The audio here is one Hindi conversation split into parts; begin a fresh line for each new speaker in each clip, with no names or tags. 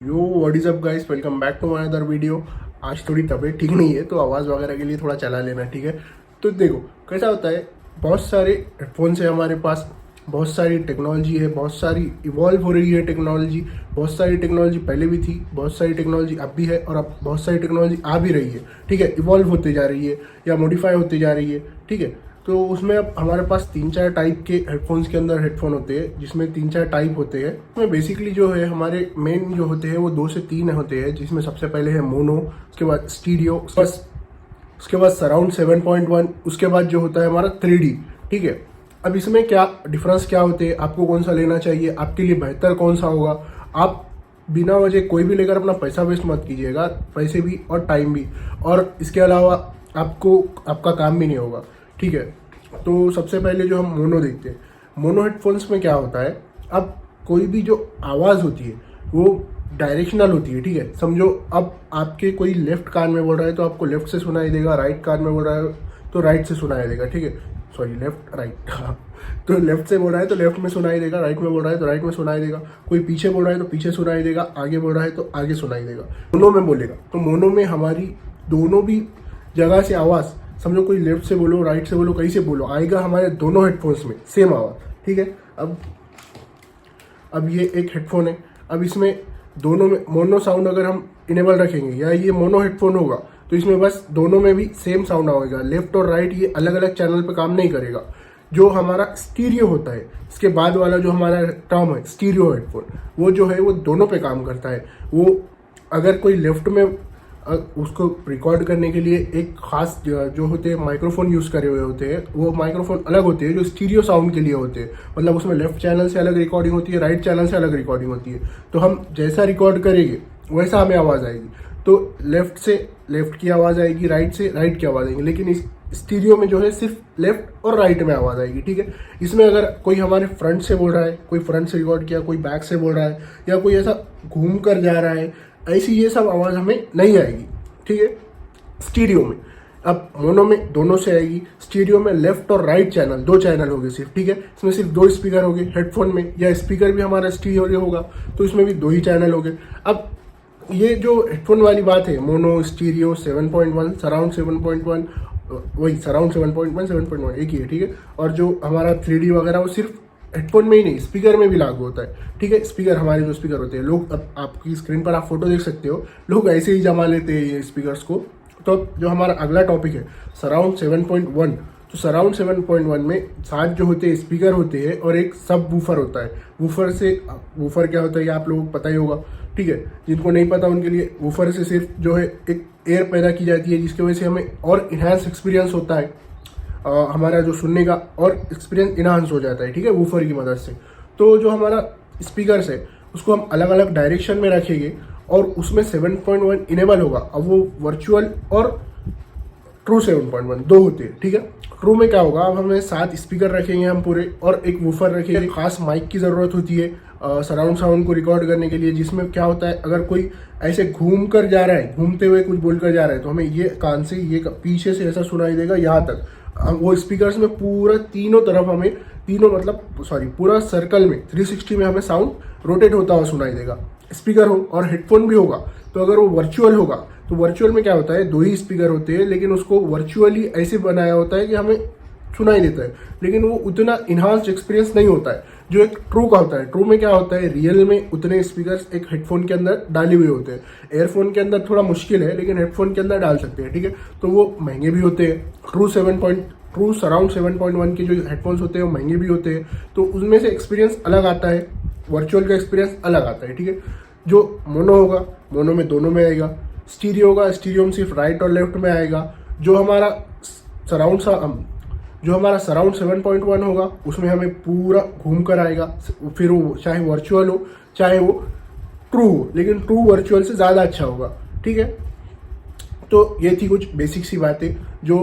Yo what is up guys, welcome back to my other video. आज थोड़ी तबीयत ठीक नहीं है तो आवाज़ वगैरह के लिए थोड़ा चला लेना, ठीक है। तो देखो कैसा होता है, बहुत सारे हेडफोन्स है हमारे पास, बहुत सारी टेक्नोलॉजी है, बहुत सारी इवॉल्व हो रही है टेक्नोलॉजी। बहुत सारी टेक्नोलॉजी पहले भी थी, बहुत सारी टेक्नोलॉजी अब भी है और अब बहुत सारी टेक्नोलॉजी आ भी रही है, ठीक है। इवॉल्व होते जा रही है या मॉडिफाई होते जा रही है, ठीक है। तो उसमें अब हमारे पास 3-4 टाइप के हेडफोन्स के अंदर हेडफोन होते हैं, जिसमें 3-4 टाइप होते हैं। उसमें बेसिकली जो है हमारे मेन जो होते हैं वो 2 से 3 होते हैं, जिसमें सबसे पहले है मोनो, उसके बाद स्टीरियो, उसके बाद सराउंड 7.1, उसके बाद जो होता है हमारा 3D, ठीक है। अब इसमें क्या डिफरेंस क्या होते हैं, आपको कौन सा लेना चाहिए, आपके लिए बेहतर कौन सा होगा। आप बिना वजह कोई भी लेकर अपना पैसा वेस्ट मत कीजिएगा, पैसे भी और टाइम भी, और इसके अलावा आपको आपका काम भी नहीं होगा, ठीक है। तो सबसे पहले जो हम मोनो देखते हैं, मोनो हेडफोन्स में क्या होता है, अब कोई भी जो आवाज़ होती है वो डायरेक्शनल होती है, ठीक है। समझो अब आपके कोई लेफ्ट कान में बोल रहा है तो आपको लेफ्ट से सुनाई देगा, राइट कान में बोल रहा है तो राइट से सुनाई देगा, ठीक है। सॉरी, लेफ्ट राइट तो लेफ्ट से बोल रहा है तो लेफ्ट में सुनाई देगा, राइट में बोल रहा है तो राइट में सुनाई देगा, कोई पीछे बोल रहा है तो पीछे सुनाई देगा, आगे बोल रहा है तो आगे सुनाई देगा। मोनो में बोलेगा तो मोनो में हमारी दोनों भी जगह से आवाज़, समझो कोई लेफ्ट से बोलो राइट से बोलो कहीं से बोलो, आएगा हमारे दोनों हेडफोन्स में सेम आवाज़, ठीक है। अब ये एक हेडफोन है, अब इसमें दोनों में मोनो साउंड अगर हम इनेबल रखेंगे या ये मोनो हेडफोन होगा तो इसमें बस दोनों में भी सेम साउंड आएगा, लेफ्ट और राइट ये अलग अलग चैनल पे काम नहीं करेगा। जो हमारा स्टीरियो होता है, इसके बाद वाला जो हमारा टर्म है स्टीरियो हेडफोन, वो जो है वो दोनों पे काम करता है। वो अगर कोई लेफ्ट में उसको रिकॉर्ड करने के लिए एक खास जो होते हैं माइक्रोफोन यूज़ करे हुए होते हैं, वो माइक्रोफोन अलग होते हैं जो स्टीरियो साउंड के लिए होते हैं। मतलब उसमें लेफ्ट चैनल से अलग रिकॉर्डिंग होती है, राइट चैनल से अलग रिकॉर्डिंग होती है। तो हम जैसा रिकॉर्ड करेंगे वैसा हमें आवाज़ आएगी। तो लेफ्ट से लेफ्ट की आवाज़ आएगी, राइट से राइट की आवाज़ आएगी, लेकिन इस स्टीरियो में जो है सिर्फ लेफ्ट और राइट में आवाज़ आएगी, ठीक है। इसमें अगर कोई हमारे फ्रंट से बोल रहा है, कोई फ्रंट से रिकॉर्ड किया, कोई बैक से बोल रहा है, या कोई ऐसा घूम कर जा रहा है, ऐसी ये सब आवाज़ हमें नहीं आएगी, ठीक है, स्टीरियो में। अब मोनो में दोनों से आएगी, स्टीरियो में लेफ्ट और राइट चैनल, 2 चैनल होंगे सिर्फ, ठीक है। इसमें सिर्फ 2 स्पीकर होंगे हेडफोन में, या स्पीकर भी हमारा स्टीरियो होगा तो इसमें भी 2 ही चैनल होंगे। अब ये जो हेडफोन वाली बात है, मोनो स्टीरियो 7.1 सराउंड 7.1, वही सराउंड 7.1 7.1 एक ही है, ठीक है। और जो हमारा 3D वगैरह वो सिर्फ हेडफोन में ही नहीं स्पीकर में भी लागू होता है, ठीक है। स्पीकर हमारे जो स्पीकर होते हैं, लोग अब आपकी स्क्रीन पर आप फोटो देख सकते हो, लोग ऐसे ही जमा लेते हैं ये स्पीकर्स को। तो जो हमारा अगला टॉपिक है सराउंड 7.1, तो सराउंड 7.1 में 7 जो होते हैं स्पीकर होते हैं और एक सब वूफर होता है। वूफर क्या होता है ये आप लोगों को पता ही होगा, ठीक है। जिनको नहीं पता उनके लिए, वूफर से सिर्फ जो है एक एयर पैदा की जाती है, जिसकी वजह से हमें और इन्हांस एक्सपीरियंस होता है, हमारा जो सुनने का और एक्सपीरियंस इन्हांस हो जाता है, ठीक है, वूफर की मदद से। तो जो हमारा स्पीकर्स है उसको हम अलग अलग डायरेक्शन में रखेंगे और उसमें 7.1 इनेबल होगा। अब वो वर्चुअल और ट्रू 7.1 दो होते हैं, ठीक है। ट्रू में क्या होगा, अब हमें 7 स्पीकर रखेंगे हम पूरे और एक वूफर रखेंगे। खास माइक की ज़रूरत होती है सराउंड साउंड को रिकॉर्ड करने के लिए, जिसमें क्या होता है अगर कोई ऐसे घूम कर जा रहा है, घूमते हुए कुछ बोल कर जा रहा है, तो हमें ये कान से ये पीछे से ऐसा सुनाई देगा यहाँ तक। वो स्पीकर्स में पूरा तीनों तरफ हमें, पूरा सर्कल में 360 में हमें साउंड रोटेट होता हुआ सुनाई देगा। स्पीकर हो और हेडफोन भी होगा, तो अगर वो वर्चुअल होगा तो वर्चुअल में क्या होता है 2 ही स्पीकर होते हैं, लेकिन उसको वर्चुअली ऐसे बनाया होता है कि हमें सुनाई देता है, लेकिन वो उतना इन्हांस्ड एक्सपीरियंस नहीं होता है जो एक ट्रू का होता है। ट्रू में क्या होता है, रियल में उतने स्पीकर्स एक हेडफोन के अंदर डाले हुए होते हैं। एयरफोन के अंदर थोड़ा मुश्किल है, लेकिन हेडफोन के अंदर डाल सकते हैं, ठीक है। तो वो महंगे भी होते हैं। ट्रू सराउंड 7.1 के जो हेडफोन्स होते हैं वो महंगे भी होते हैं, तो उसमें से एक्सपीरियंस अलग आता है, वर्चुअल का एक्सपीरियंस अलग आता है, ठीक है। जो मोनो होगा, मोनो में दोनों में आएगा। स्टीरियो होगा, स्टीरियो में सिर्फ राइट और लेफ्ट में आएगा। जो हमारा सराउंड 7.1 होगा उसमें हमें पूरा घूम कर आएगा, फिर वो चाहे वर्चुअल हो चाहे वो ट्रू हो, लेकिन ट्रू वर्चुअल से ज़्यादा अच्छा होगा, ठीक है। तो ये थी कुछ बेसिक सी बातें जो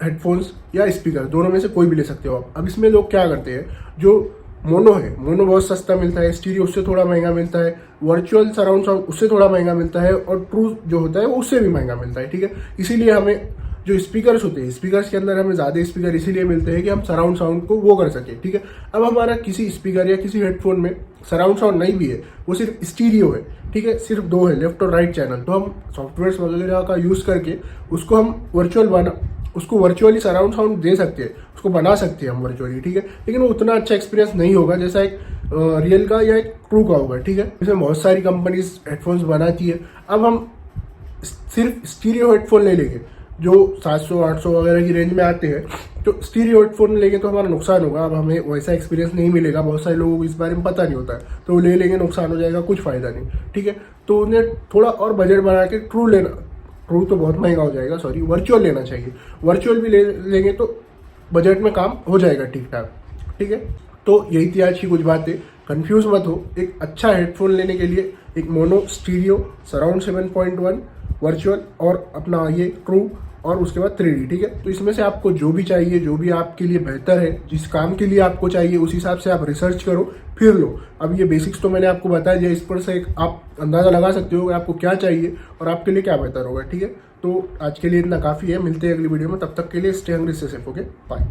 हेडफोन्स या स्पीकर दोनों में से कोई भी ले सकते हो आप। अब इसमें लोग क्या करते हैं, जो मोनो है, मोनो बहुत सस्ता मिलता है, स्टीरियो उससे थोड़ा महंगा मिलता है, वर्चुअल सराउंड साउंड उससे थोड़ा महंगा मिलता है, और ट्रू जो होता है वो उससे भी महंगा मिलता है, ठीक है। इसीलिए हमें जो स्पीकर्स होते हैं, स्पीकर्स के अंदर हमें ज़्यादा स्पीकर इसीलिए मिलते हैं कि हम सराउंड साउंड को वो कर सके, ठीक है। अब हमारा किसी स्पीकर या किसी हेडफोन में सराउंड साउंड नहीं भी है, वो सिर्फ स्टीरियो है, ठीक है, सिर्फ दो है, लेफ्ट और राइट चैनल, तो हम सॉफ्टवेयर वगैरह का यूज़ करके उसको हम उसको वर्चुअली सराउंड साउंड दे सकते हैं, उसको बना सकते हैं हम वर्चुअली, ठीक है। लेकिन वो उतना अच्छा एक्सपीरियंस नहीं होगा जैसा एक रियल का या एक ट्रू का होगा, ठीक है। इसमें बहुत सारी कंपनीज हेडफोन्स बनाती है। अब हम सिर्फ स्टीरियो हेडफोन ले लेंगे जो 700-800 वगैरह की रेंज में आते हैं, तो स्टीरियो हेडफोन लेंगे तो हमारा नुकसान होगा। अब हमें वैसा एक्सपीरियंस नहीं मिलेगा, बहुत सारे लोगों को इस बारे में पता नहीं होता है, तो वो ले लेंगे, नुकसान हो जाएगा, कुछ फायदा नहीं, ठीक है। तो उन्हें थोड़ा और बजट बना के ट्रू तो बहुत महंगा हो जाएगा, सॉरी, वर्चुअल लेना चाहिए। वर्चुअल भी ले लेंगे तो बजट में काम हो जाएगा ठीक ठाक, ठीक है। तो यही थी आज की कुछ बातें। कंफ्यूज मत हो, एक अच्छा हेडफोन लेने के लिए एक मोनो, स्टीरियो, सराउंड 7.1, वर्चुअल और अपना ये ट्रू, और उसके बाद 3D, ठीक है। तो इसमें से आपको जो भी चाहिए, जो भी आपके लिए बेहतर है, जिस काम के लिए आपको चाहिए, उस हिसाब से आप रिसर्च करो, फिर लो। अब ये बेसिक्स तो मैंने आपको बता दिया, इस पर से आप अंदाजा लगा सकते हो कि आपको क्या चाहिए और आपके लिए क्या बेहतर होगा, ठीक है। तो आज के लिए इतना काफ़ी है, मिलते हैं अगली वीडियो में, तब तक के लिए stay hungry, stay safe, okay, bye.